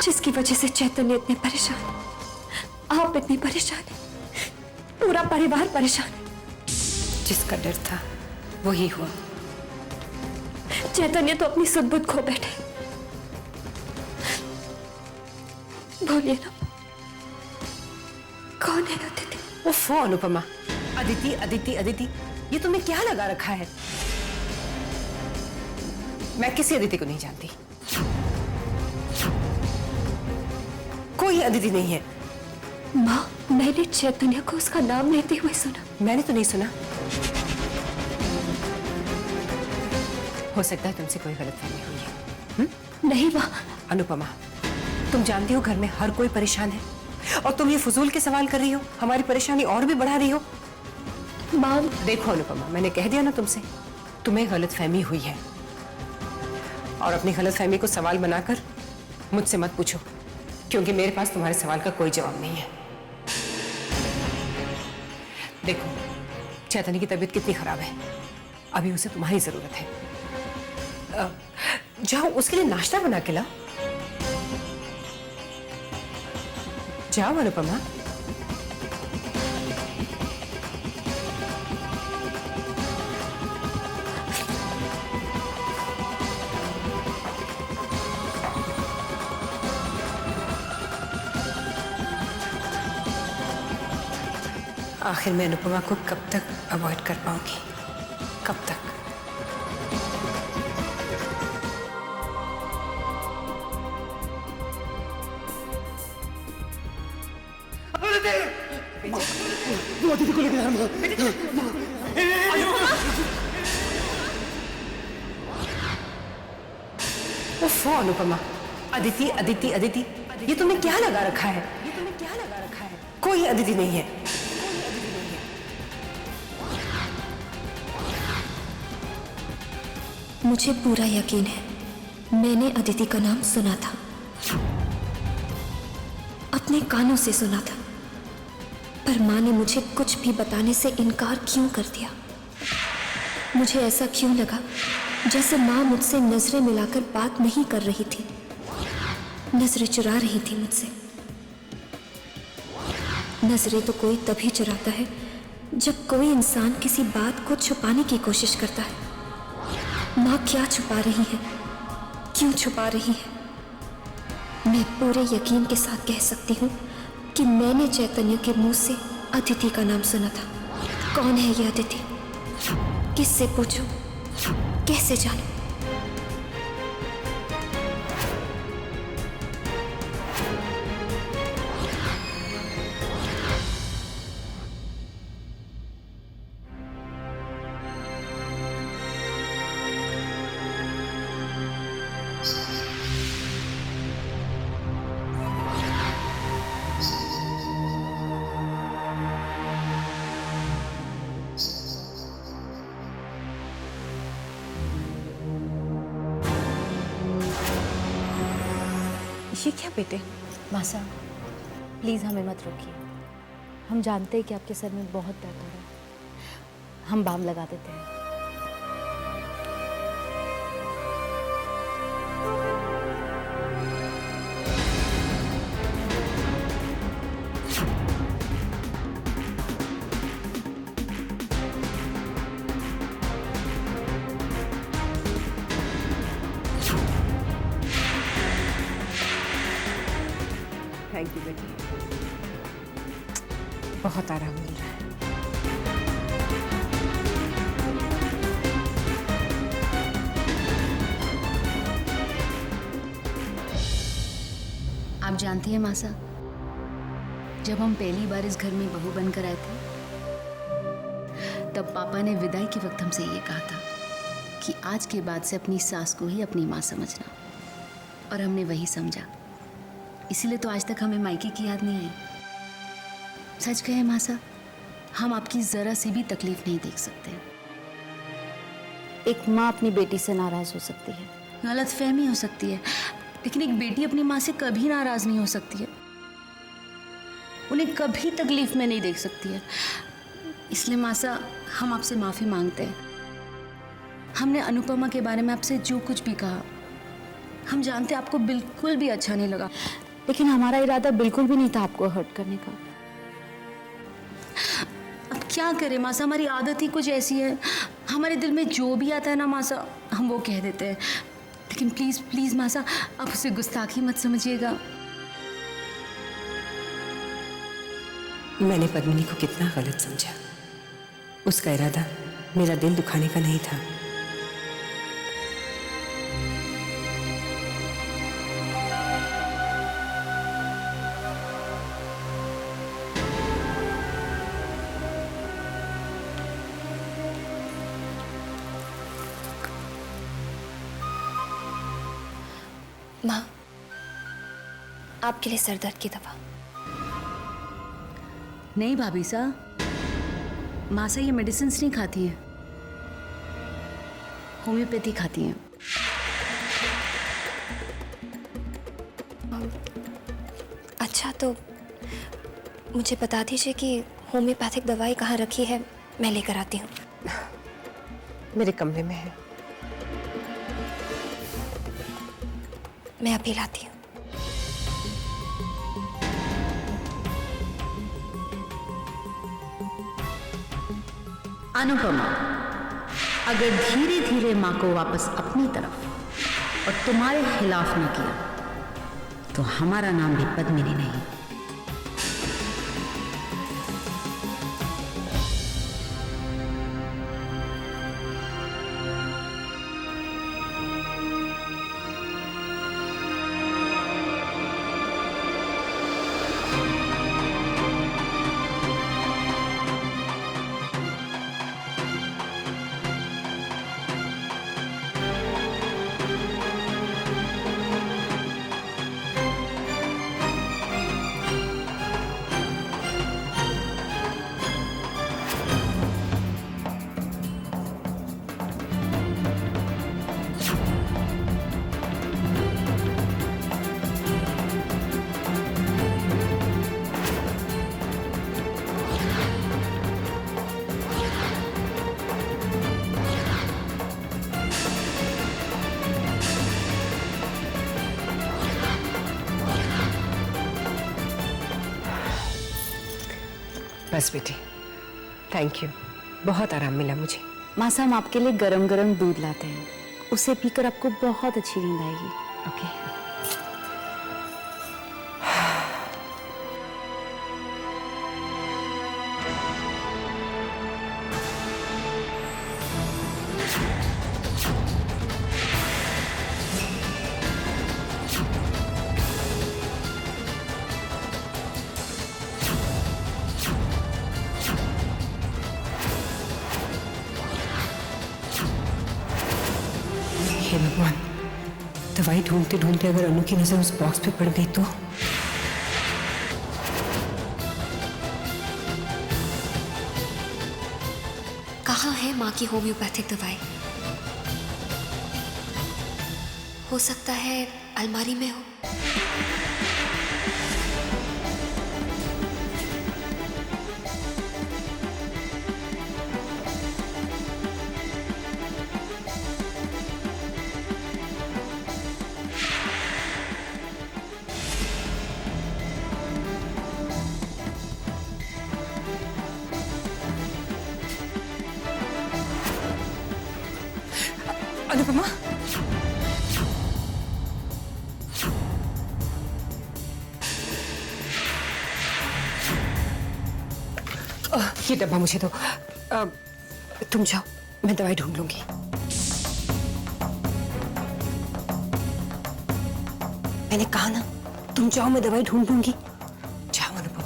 जिसकी वजह से चैतन्य इतने परेशान, आप इतनी परेशान है, पूरा परिवार परेशान है।
जिसका डर था वही हुआ।
चैतन्य तो अपनी सुध-बुध खो बैठे। बोलिए ना, कौन है अदिति?
ओफो अनुपमा, अदिति अदिति अदिति, ये तुमने क्या लगा रखा है? मैं किसी अदिति को नहीं जानती, कोई अदिति नहीं है।
माँ, मैंने चैतन्य को उसका नाम लेते हुए सुना।
मैंने तो नहीं सुना। हो सकता है तुमसे कोई गलतफहमी हुई है।
नहीं माँ।
अनुपमा, तुम जानती हो घर में हर कोई परेशान है और तुम ये फजूल के सवाल कर रही हो, हमारी परेशानी और भी बढ़ा रही हो।
माँ
देखो अनुपमा, मैंने कह दिया ना तुमसे, तुम्हें गलतफहमी हुई है और अपनी गलतफहमी को सवाल बनाकर मुझसे मत पूछो, क्योंकि मेरे पास तुम्हारे सवाल का कोई जवाब नहीं है। देखो, चैतन्य की तबीयत कितनी खराब है, अभी उसे तुम्हारी जरूरत है। जाओ उसके लिए नाश्ता बना के लाओ। जाओ अनुपमा। आखिर मैं अनुपमा को कब तक अवॉइड कर पाऊंगी? कब तक? ओफो अनुपमा, अदिति अदिति अदिति, ये तुमने क्या लगा रखा है? कोई अदिति नहीं है।
मुझे पूरा यकीन है, मैंने अदिति का नाम सुना था, अपने कानों से सुना था, पर माँ ने मुझे कुछ भी बताने से इनकार क्यों कर दिया? मुझे ऐसा क्यों लगा जैसे माँ मुझसे नजरें मिलाकर बात नहीं कर रही थी, नजरें चुरा रही थी मुझसे। नजरें तो कोई तभी चुराता है जब कोई इंसान किसी बात को छुपाने की कोशिश करता है। माँ क्या छुपा रही है, क्यों छुपा रही है? मैं पूरे यकीन के साथ कह सकती हूँ कि मैंने चैतन्य के मुंह से अदिति का नाम सुना था। कौन है ये अदिति? किससे पूछूं? कैसे जानूं?
ये क्या बेटे?
माँ साहब, प्लीज़ हमें मत रोकिए। हम जानते हैं कि आपके सर में बहुत दर्द हो रहा है। हम बाम लगा देते हैं।
थैंक यू बेटी, बहुत आराम मिल रहा है।
आप जानती हैं मासा, जब हम पहली बार इस घर में बहू बनकर आए थे, तब पापा ने विदाई के वक्त हमसे ये कहा था कि आज के बाद से अपनी सास को ही अपनी माँ समझना, और हमने वही समझा। इसीलिए तो आज तक हमें मायके की याद नहीं आई। सच कहे मासा, हम आपकी जरा सी भी तकलीफ नहीं देख सकते।
एक माँ अपनी बेटी से नाराज हो सकती है,
गलतफहमी हो सकती है, लेकिन एक बेटी अपनी माँ से कभी नाराज नहीं हो सकती है, उन्हें कभी तकलीफ में नहीं देख सकती है। इसलिए मासा, हम आपसे माफी मांगते हैं। हमने अनुपमा के बारे में आपसे जो कुछ भी कहा, हम जानते हैं आपको बिल्कुल भी अच्छा नहीं लगा,
लेकिन हमारा इरादा बिल्कुल भी नहीं था आपको हर्ट करने का।
अब क्या करें मासा, हमारी आदत ही कुछ ऐसी है, हमारे दिल में जो भी आता है ना मासा, हम वो कह देते हैं। लेकिन प्लीज प्लीज मासा, आप उसे गुस्ताखी मत समझिएगा।
मैंने पद्मिनी को कितना गलत समझा। उसका इरादा मेरा दिल दुखाने का नहीं था।
माँ, आपके लिए सरदर्द की दवा।
नहीं भाभी साहब, मासा ये मेडिसिन नहीं खाती हैं, होम्योपैथी खाती हैं।
अच्छा, तो मुझे बता दीजिए कि होम्योपैथिक दवाई कहाँ रखी है, मैं लेकर आती हूँ।
मेरे कमरे में है।
मैं अभी लाती हूँ।
अनुपमा, अगर धीरे धीरे माँ को वापस अपनी तरफ और तुम्हारे खिलाफ न किया, तो हमारा नाम भी पद्मिनी नहीं।
बस बेटी, थैंक यू, बहुत आराम मिला मुझे।
मासा, हम आपके लिए गरम गरम दूध लाते हैं, उसे पीकर आपको बहुत अच्छी नींद आएगी। ओके।
हे भगवान, दवाई ढूंढते ढूंढते अगर अनु की नजर उस बॉक्स पे पड़ गई तो?
कहाँ है माँ की होम्योपैथिक दवाई? हो सकता है अलमारी में हो।
अनुपमा, ये डब्बा मुझे दो। तुम जाओ, मैं दवाई ढूंढ लूंगी। मैंने कहा ना, तुम जाओ, मैं दवाई ढूंढ लूंगी। जाओ अनुपमा।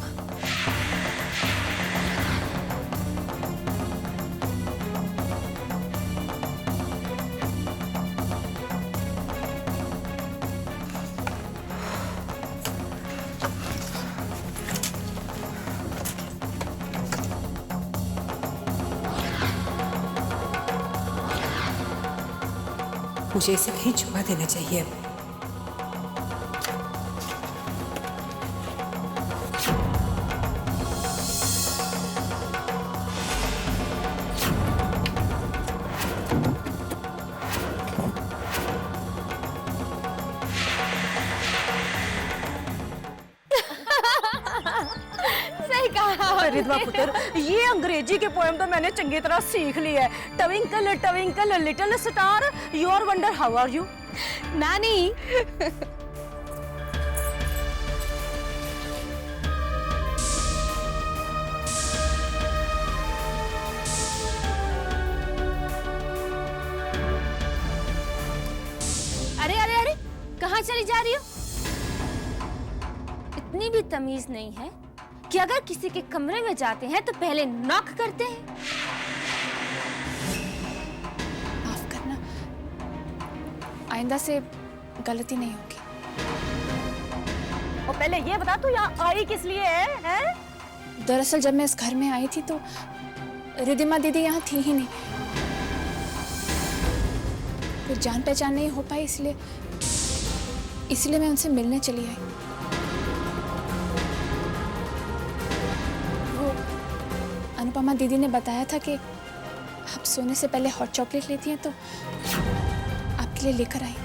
मुझे इसे कहीं छुपा देना चाहिए अब।
सही कहा
रिधमा पुत्र, ये अंग्रेजी के पोएम तो मैंने चंगी तरह सीख ली है। Twinkle little star, your wonder how are you.
नानी, अरे अरे अरे, कहाँ चली जा रही हो? इतनी भी तमीज नहीं है कि अगर किसी के कमरे में जाते हैं तो पहले नॉक करते हैं।
माफ करना, आइंदा से गलती नहीं होगी।
और पहले ये बता, तू यहाँ आई किस लिए है?
दरअसल जब मैं इस घर में आई थी तो रिधिमा दीदी यहाँ थी ही नहीं। कुछ जान पहचान नहीं हो पाई, इसलिए मैं उनसे मिलने चली आई। वो अनुपमा दीदी ने बताया था कि आप सोने से पहले हॉट चॉकलेट लेती हैं, तो आपके लिए लेकर आई।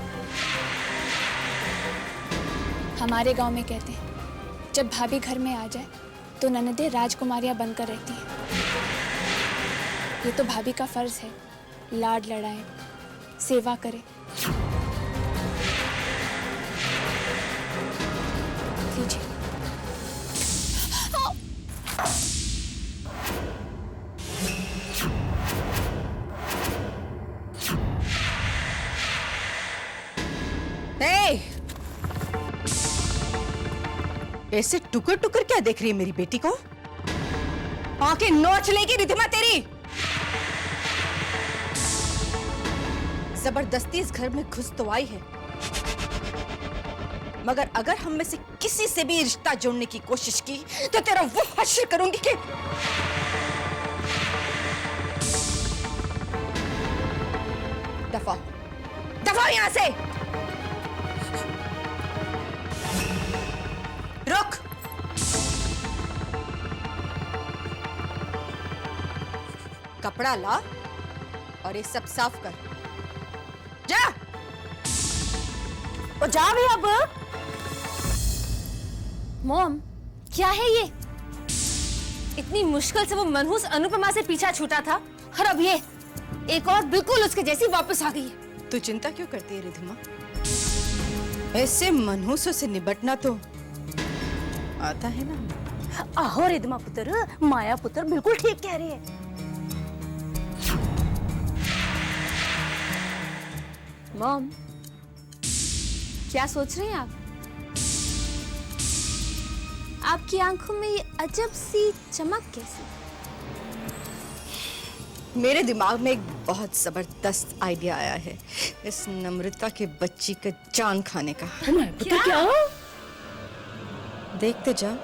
हमारे गांव में कहते हैं, जब भाभी घर में आ जाए तो ननदें राजकुमारियां बनकर रहती हैं। ये तो भाभी का फर्ज है, लाड लड़ाएं, सेवा करें। लीजिए।
ऐसे टुकर टुकर क्या देख रही है मेरी बेटी को? आंखें नोच लेगी रिधिमा तेरी। जबरदस्ती इस घर में घुस तो आई है, मगर अगर हम में से किसी से भी रिश्ता जोड़ने की कोशिश की तो तेरा वो हश्र करूंगी कि दफा दफा यहां से। रुक। कपड़ा ला और ये सब साफ कर। जा।
और जा भी अब।
मॉम, क्या है ये? इतनी मुश्किल से वो मनहूस अनुपमा से पीछा छूटा था और अब ये एक और बिल्कुल उसके जैसी वापस आ गई है।
तू चिंता क्यों करती है रिधिमा? ऐसे मनहूसों से निपटना तो आता है ना।
आहो रिधमा पुत्र, माया पुत्र बिल्कुल ठीक कह रही है।
मॉम, क्या सोच रही हैं आप? आपकी आंखों में ये अजब सी चमक कैसी?
मेरे दिमाग में एक बहुत जबरदस्त आइडिया आया है इस नम्रता के बच्ची का जान खाने का।
क्या?
देखते जा।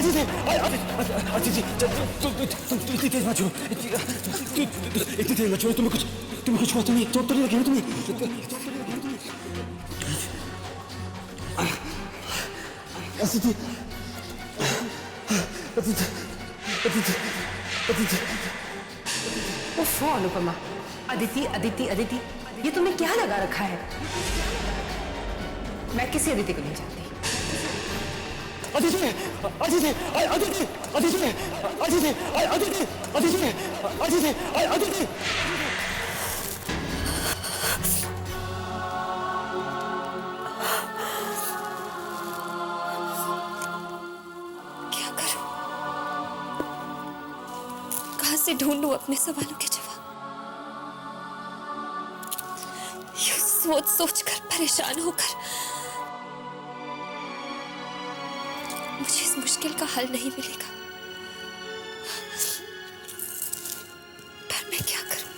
अदिति तुम इतनी तेज मत छुओ, इतनी तेज मत छुओ, तुम्हें कुछ हुआ तो नहीं, चोट तो नहीं लगी ना तुम्हें? अदिति अदिति अदिति अदिति
उफ़ अनुपमा, अदिति अदिति अदिति, ये तुमने क्या लगा रखा है? मैं किसी अदिति को नहीं जानती।
अदिति अदिति अदिति अदिति अदिति अदिति अदिति अदिति अदिति
क्या करूं? कहां से ढूंढूं अपने सवालों के जवाब? यूं सोच सोच कर परेशान होकर मुझे इस मुश्किल का हल नहीं मिलेगा। पर मैं क्या करूं?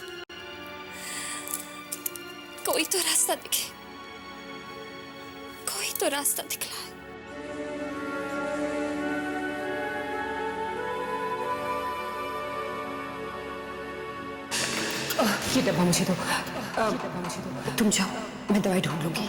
कोई तो रास्ता दिखे, कोई तो रास्ता दिखलाए।
ये डब्बा मुझे दो, तुम जाओ, मैं दवाई ढूंढ लूंगी।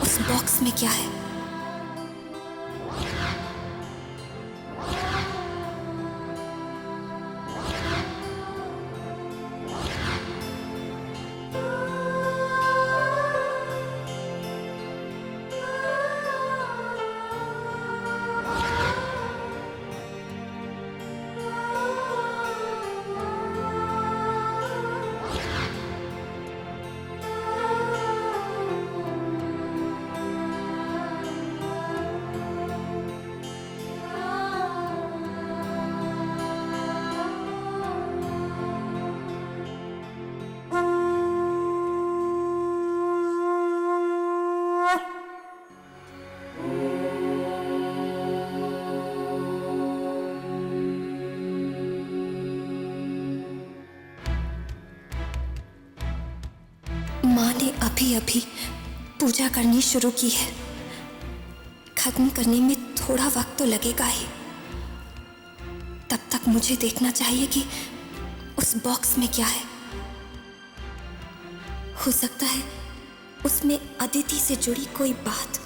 उस बॉक्स में क्या है? माँ ने अभी अभी पूजा करनी शुरू की है। खत्म करने में थोड़ा वक्त तो लगेगा ही। तब तक मुझे देखना चाहिए कि उस बॉक्स में क्या है। हो सकता है उसमें अदिति से जुड़ी कोई बात,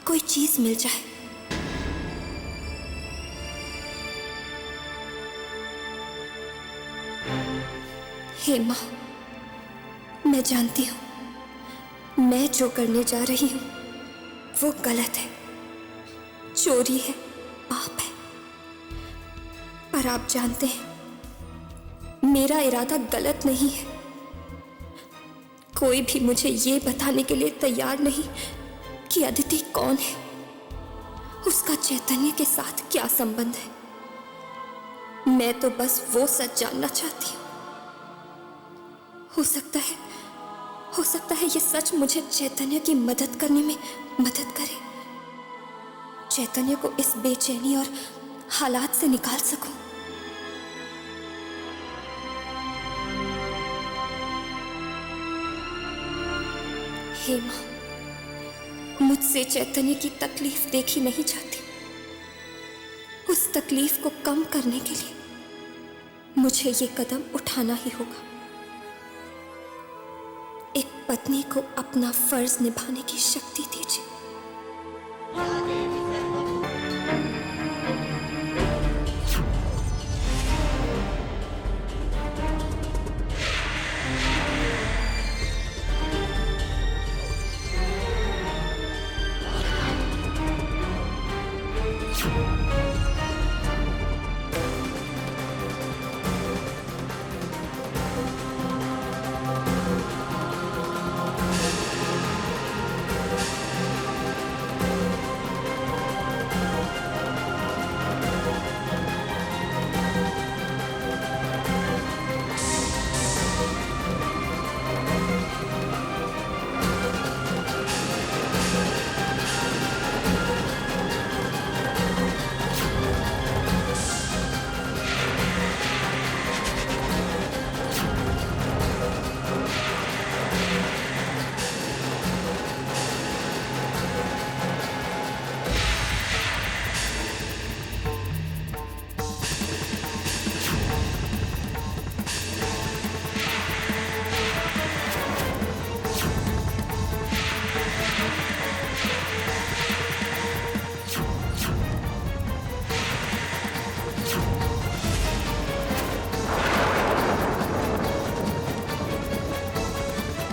कोई चीज मिल जाए। हे माँ, मैं जानती हूँ मैं जो करने जा रही हूँ वो गलत है, चोरी है, पाप है। पर आप जानते हैं मेरा इरादा गलत नहीं है। कोई भी मुझे ये बताने के लिए तैयार नहीं कि अदिति कौन है, उसका चैतन्य के साथ क्या संबंध है। मैं तो बस वो सच जानना चाहती हूँ। हो सकता है ये सच मुझे चैतन्य की मदद करने में मदद करे, चैतन्य को इस बेचैनी और हालात से निकाल सकूं। हे मां, मुझसे चैतन्य की तकलीफ देखी नहीं जाती। उस तकलीफ को कम करने के लिए मुझे ये कदम उठाना ही होगा। एक पत्नी को अपना फर्ज निभाने की शक्ति दीजिए।